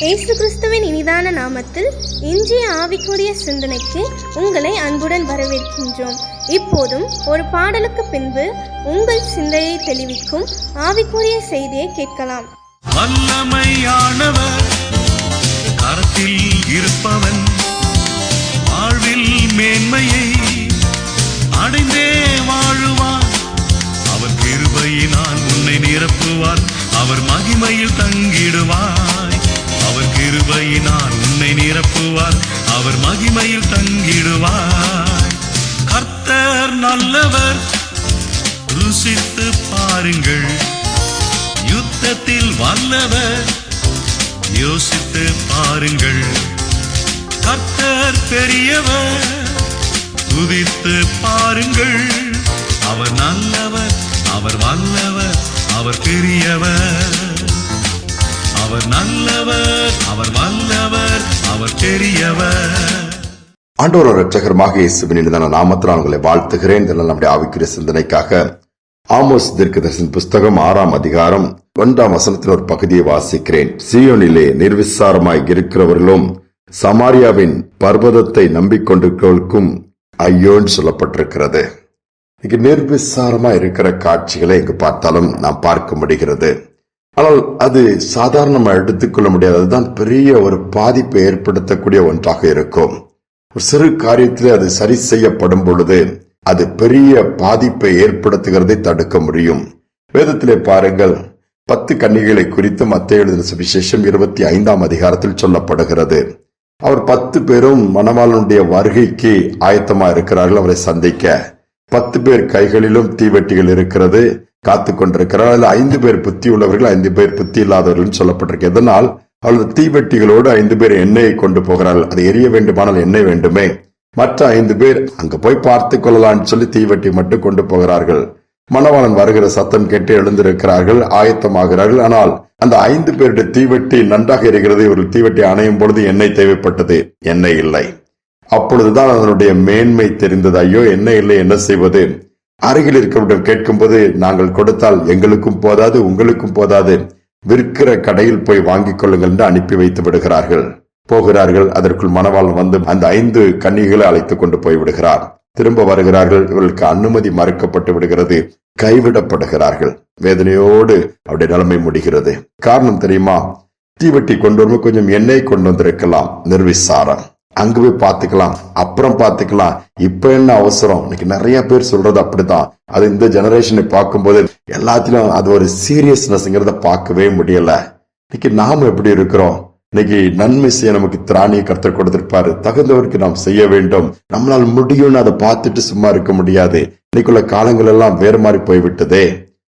இயேசு கிறிஸ்துவின் இனிதான நாமத்தில் இன்றைய ஆவிக்குரிய சிந்தனைக்கு உங்களை அன்புடன் வரவேற்கின்றோம். இப்போதும் ஒரு பாடலுக்கு பின்பு உங்கள் சிந்தையை தெளிவிக்கும் ஆவிக்குரிய செய்தியை கேட்கலாம். வல்லமையானவர் கரத்தில் இருப்பவன் வாழ்வில் மேன்மையை அடைந்தே வாழுவான். அவர் கிருபையினால் உன்னை நிரப்புவார், அவர் மகிமையில் தங்கிடுவாய். அவர் கிருபையினால் உன்னை நிரப்புவார், அவர் மகிமையில் தங்கிடுவாய். கர்த்தர் நல்லவர், ருசித்து பாருங்கள். யுத்தத்தில் வல்லவர், யோசித்து பாருங்கள். கர்த்தர் பெரியவர், துதித்து பாருங்கள். அவர் நல்லவர், அவர் வல்லவர், அவர் பெரியவர். அவர் நல்லவர், அவர் வல்லவர், அவர் பெரியவர். ஆண்டவர் இரட்சகருமாக இயேசுவின் இனிதான நாமத்தினால் உங்களை வாழ்த்துகிறேன். இதெல்லாம் நம்முடைய ஆவிக்குரிய சிந்தனைக்காக ஆமோஸ் தீர்க்கதரிசன புஸ்தகம் 6ஆம் அதிகாரம் 1ஆம் வசனத்தில் ஒரு பகுதியை வாசிக்கிறேன். சீயோனிலே நிர்விசாரமாய் இருக்கிறவர்களும் சமாரியாவின் பர்வதத்தை நம்பிக்கொண்டிருக்கிறவர்களுக்கும் ஐயோன்னு சொல்லப்பட்டிருக்கிறது. இங்கு நிர்விசாரமா இருக்கிற காட்சிகளை இங்கு பார்த்தாலும் நாம் பார்க்க முடிகிறது. ஆனால் அது சாதாரணமா எடுத்துக்கொள்ள முடியாது. அதுதான் பெரிய ஒரு பாதிப்பை ஏற்படுத்தக்கூடிய ஒன்றாக இருக்கும். ஒரு சிறு காரியத்திலே அது சரி செய்யப்படும் பொழுது அது பெரிய பாதிப்பை ஏற்படுத்துகிறதை தடுக்க முடியும். வேதத்திலே பாருங்கள், 10 கன்னிகைகளை குறித்து மத்தேயு எழுதின சுவிசேஷம் 25ஆம் அதிகாரத்தில் சொல்லப்படுகிறது. அவர் 10 பேரும் மணவாளனுடைய வருகைக்கு ஆயத்தமா இருக்கிறார்கள். அவரை சந்திக்க 10 பேர் கைகளிலும் தீவெட்டிகள் இருக்கிறது, காத்து கொண்டிருக்கிறார். அதில் 5 பேர் புத்தி உள்ளவர்கள், 5 பேர் புத்தி இல்லாதவர்கள் சொல்லப்பட்டிருக்கு. எதனால் அவளது தீவெட்டிகளோடு 5 பேர் எண்ணெயை கொண்டு போகிறார்கள். அது எரிய வேண்டுமானால் எண்ணெய் வேண்டுமே. மற்ற 5 பேர் அங்க போய் பார்த்து கொள்ளலான்னு சொல்லி தீவெட்டி மட்டும் கொண்டு போகிறார்கள். மணவாளன் வருகிற சத்தம் கேட்டு எழுந்திருக்கிறார்கள், ஆயத்தமாகிறார்கள். ஆனால் அந்த 5 பேருடைய தீவெட்டி நன்றாக எரிகிறது. இவர்கள் தீவெட்டி அணையும் பொழுது எண்ணெய் தேவைப்பட்டது, எண்ணெய் இல்லை. அப்பொழுதுதான் அதனுடைய மேன்மை தெரிந்தது. ஐயோ, எண்ணெய் இல்லை, என்ன செய்வது? அருகில் இருக்கவரிடம் கேட்கும்போது, நாங்கள் கொடுத்தால் எங்களுக்கும் போதாது, உங்களுக்கும் போதாது, விற்கிற கடையில் போய் வாங்கிக் கொள்ளுங்கள் என்று அனுப்பி வைத்து விடுகிறார்கள். போகிறார்கள். அதற்குள் மணவாளன் வந்து அந்த 5 கன்னிகளை அழைத்துக் கொண்டு போய் விடுகிறார். திரும்ப வருகிறார்கள். இவர்களுக்கு அனுமதி மறுக்கப்பட்டு விடுகிறது, கைவிடப்படுகிறார்கள். வேதனையோடு அவருடைய நிலைமை முடிகிறது. காரணம் தெரியுமா? தீவெட்டி கொண்டு வரும் கொஞ்சம் எண்ணெய் கொண்டு வந்திருக்கலாம். நிர்விசாரம். அங்க போய் பாத்துக்கலாம், அப்புறம் பாத்துக்கலாம், இப்ப என்ன அவசரம்? இன்னைக்கு நிறைய பேர் சொல்றது அப்படித்தான். அது இந்த ஜெனரேஷனை பார்க்கும்போது எல்லாத்திலும் அது ஒரு சீரியஸ்னஸ்ங்கிறத பார்க்கவே முடியல. இன்னைக்கு நாம எப்படி இருக்கிறோம்? இன்னைக்கு நன்மை செய்ய நமக்கு திராணியை கர்த்தர் கொடுத்திருப்பாரு. தகுந்தவருக்கு நாம் செய்ய வேண்டும். நம்மளால் முடியும்னு அதை பார்த்துட்டு சும்மா இருக்க முடியாது. இன்னைக்குள்ள காலங்கள் எல்லாம் வேறு மாதிரி போய்விட்டதே.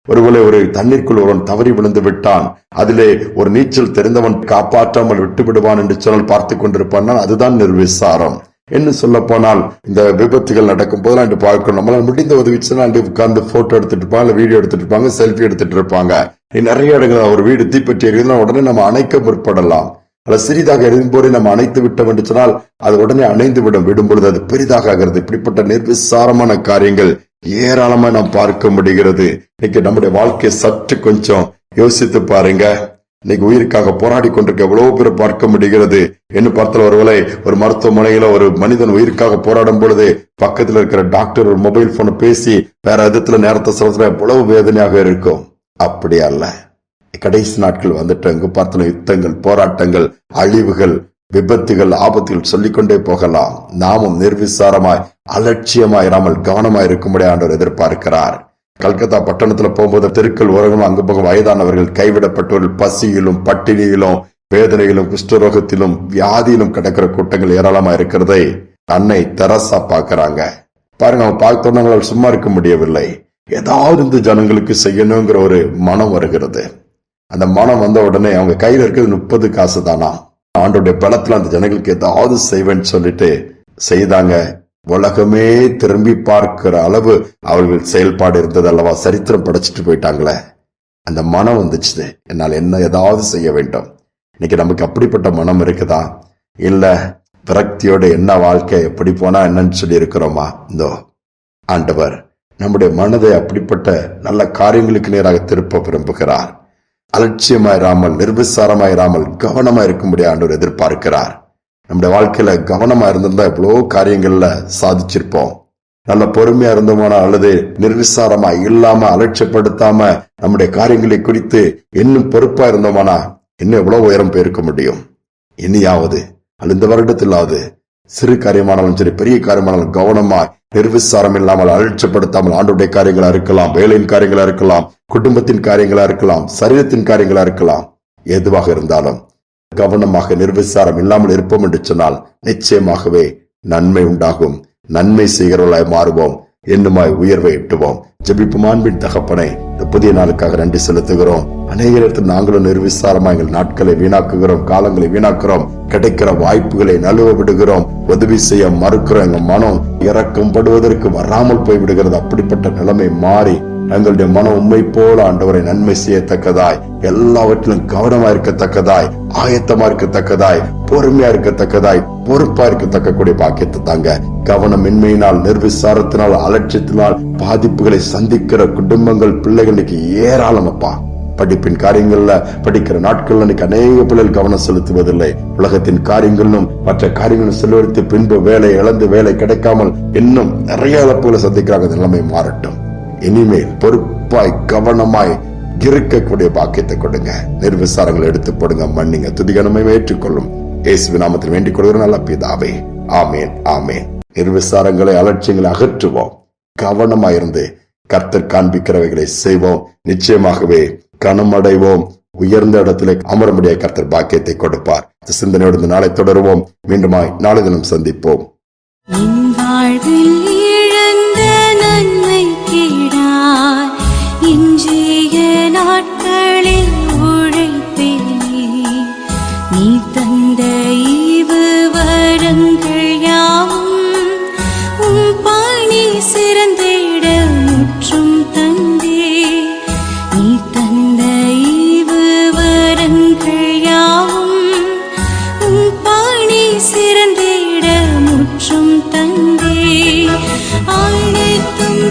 ஒருவேளை ஒரு தண்ணீருக்குள் ஒருவன் தவறி விழுந்து விட்டான், அதிலே ஒரு நீச்சல் தெரிந்தவன் காப்பாற்றாமல் விட்டு விடுவான் என்று சொன்னால் பார்த்து கொண்டிருப்பான். அதுதான் நிர்விசாரம். என்ன சொல்ல போனால், இந்த விபத்துகள் நடக்கும் போதெல்லாம் பார்க்கணும். நம்மளால் முடிந்த உதவி உட்கார்ந்து போட்டோ எடுத்துட்டு இருப்பாங்க, வீடியோ எடுத்துட்டு இருப்பாங்க, செல்ஃபி எடுத்துட்டு இருப்பாங்க. நிறைய இடங்கள் ஒரு வீடு தீப்பற்றி எரியுதுன்னா உடனே நம்ம அணைக்க முற்படலாம். அல்ல சிறிதாக எரியும் போது நம்ம அணைத்து விட்டோம் என்று சொன்னால் அது உடனே அணைந்து விடும் பொழுது அது பெரிதாக ஆகிறது. இப்படிப்பட்ட நிர்விசாரமான காரியங்கள் ஏராளமா நாம் பார்க்க முடிகிறது. இன்னைக்கு நம்முடைய வாழ்க்கையை சற்று கொஞ்சம் யோசித்து பாருங்க. இன்னைக்கு உயிருக்காக போராடி கொண்டிருக்க எவ்வளவு பேர் பார்க்க முடிகிறது. என்ன பார்த்தால் ஒருவேளை ஒரு மருத்துவமனையில ஒரு மனிதன் உயிருக்காக போராடும் பொழுது பக்கத்தில் இருக்கிற டாக்டர் ஒரு மொபைல் போனை பேசி வேற விதத்துல நேரத்தை சொல்ற எவ்வளவு வேதனையாக இருக்கும். அப்படி அல்ல. கடைசி நாட்கள் வந்துட்டு எங்கு பார்த்தாலும் யுத்தங்கள், போராட்டங்கள், அழிவுகள், விபத்துகள், ஆபத்துகள் சொல்லிக்கொண்டே போகலாம். நாமும் நிர்விசாரமாய் அலட்சியமாயிராமல் கவனமாய் இருக்கும்படி ஆண்டவர் எதிர்பார்க்கிறார். கல்கத்தா பட்டணத்துல போகும்போது தெருக்கள் ஓரங்களும் அங்கு போகும் வயதானவர்கள், கைவிடப்பட்டவர்கள், பசியிலும் பட்டினியிலும் வேதனையிலும் குஷ்டரோகத்திலும் வியாதியிலும் கிடக்கிற கூட்டங்கள் ஏராளமா இருக்கிறதை அன்னை தெரசா பாக்குறாங்க. பாருங்க, அவங்க பார்த்தோன்னா சும்மா இருக்க முடியவில்லை. ஏதாவது இந்த ஜனங்களுக்கு செய்யணுங்கிற ஒரு மனம் வருகிறது. அந்த மனம் வந்த உடனே அவங்க கையில இருக்கிறது 30 காசு தானா. ஆண்டோடைய பலத்துல அந்த ஜனங்களுக்கு ஏதாவது செய்வேன்னு சொல்லிட்டு செய்தாங்க. உலகமே திரும்பி பார்க்கிற அளவு அவர்கள் செயல்பாடு இருந்தது அல்லவா? சரித்திரம் படைச்சிட்டு போயிட்டாங்களே. அந்த மனம் வந்துச்சு, என்னால் என்ன ஏதாவது செய்ய வேண்டும். இன்னைக்கு நமக்கு அப்படிப்பட்ட மனம் இருக்குதா? இல்ல விரக்தியோட என்ன வாழ்க்கை, எப்படி போனா என்னன்னு சொல்லி இருக்கிறோமா? இந்தோ ஆண்டவர் நம்முடைய மனதை அப்படிப்பட்ட நல்ல காரியங்களுக்கு நேராக திருப்ப விரும்புகிறார். அலட்சியமாயிராமல், நிர்விசாரமாயிராமல் கவனமா இருக்கும்படி ஆண்டவர் எதிர்பார்க்கிறார். நம்முடைய வாழ்க்கையில கவனமா இருந்திருந்தா எவ்வளவோ காரியங்கள்ல சாதிச்சிருப்போம். நல்ல பொறுமையா இருந்தோமானா, அல்லது நிர்விசாரமா இல்லாம அலட்சியப்படுத்தாம நம்முடைய காரியங்களை குறித்து இன்னும் பொறுப்பா இருந்தோமானா இன்னும் எவ்வளவு உயரம் போயிருக்க முடியும். இனியாவது அல்ல இந்த வருடத்திலாவது சிறு காரியமானாலும் சரி, பெரிய காரியமானாலும் கவனமா நிர்விசாரம் இல்லாமல் அலட்சியப்படுத்தாமல் ஆண்டவருடைய காரியங்களா இருக்கலாம், வேலையின் காரியங்களா இருக்கலாம், குடும்பத்தின் காரியங்களா இருக்கலாம், சரீரத்தின் காரியங்களா இருக்கலாம், எதுவாக இருந்தாலும் கவனமாக நிர்விசாரம் இல்லாமல் இருப்போம் என்று சொன்னால் நிச்சயமாகவே நன்மை உண்டாகும். நன்மை செய்கிறவர்களாய் மாறுவோம், என்னுமாய் உயர்வை எட்டுவோம். ஜெபிப்போம். அன்பின் தகப்பனே, இந்த புதிய நாளுக்காக நன்றி செலுத்துகிறோம். அநேக நேரத்தில் நாங்களும் நிர்விசாரமா எங்கள் நாட்களை வீணாக்குகிறோம், காலங்களை வீணாக்குறோம், கிடைக்கிற வாய்ப்புகளை நழுவ விடுகிறோம், உதவி செய்ய மறுக்கிறோம். எங்கள் மனம் இறக்கம் படுவதற்கு வராமல் போய் விடுகிறது. அப்படிப்பட்ட நிலைமை மாறி எங்களுடைய மனம் உண்மை போல ஆண்டவரை நன்மை செய்யத்தக்கதாய், எல்லாவற்றிலும் கவனமா இருக்கத்தக்கதாய், ஆயத்தமா இருக்கத்தக்கதாய், பொறுமையா இருக்கத்தக்கதாய், பொறுப்பா இருக்கத்தக்க பாக்கியத்தை தாங்க. கவனமின்மையினால், நிர்விசாரத்தினால், அலட்சியத்தினால் பாதிப்புகளை சந்திக்கிற குடும்பங்கள், பிள்ளைகள் ஏராளம் அப்பா. படிப்பின் காரியங்கள்ல படிக்கிற நாட்கள்ல இன்னைக்கு அநேக பிள்ளைகள் கவனம் செலுத்துவதில்லை. உலகத்தின் காரியங்களும் மற்ற காரியங்களும் செலவழித்து பின்பு வேலை இழந்து, வேலை கிடைக்காமல் இன்னும் நிறைய இழப்புகளை சந்திக்கிறாங்க. நிலைமை மாறட்டும். இனிமேல் பொறுப்பாய் கவனமாய் இருக்கக்கூடிய பாக்கியத்தை கொடுங்க. நிர்விசாரங்களை எடுத்து போடுங்க, மன்னிங்க, துதிகனமை ஏற்றுக்கொள்ளும் இயேசுவின் நாமத்தில் வேண்டிக் கொள்கிற நல்ல பிதாவே, ஆமேன், ஆமேன். நிர்விசாரங்களை, அலட்சியங்களை அகற்றுவோம். கவனமாயிருந்து கர்த்தர் காண்பிக்கிறவைகளை செய்வோம். நிச்சயமாகவே கனமடைவோம். உயர்ந்த இடத்திலே அமர முடிய கர்த்தர் பாக்கியத்தை கொடுப்பார். சிந்தனையோடு நாளை தொடருவோம். மீண்டுமாய் நாளை தினம் சந்திப்போம். இன்றைய நாட்களில் உழைப்பேனே, நீ தந்த ஈவு வரங்கள் யாவும் உம் பணி சிறந்திட முற்றும் தந்தே. நீ தந்த ஈவு வரங்கள் யாவும் உம் பணி சிறந்திட முற்றும் தந்தே. அனைத்தும்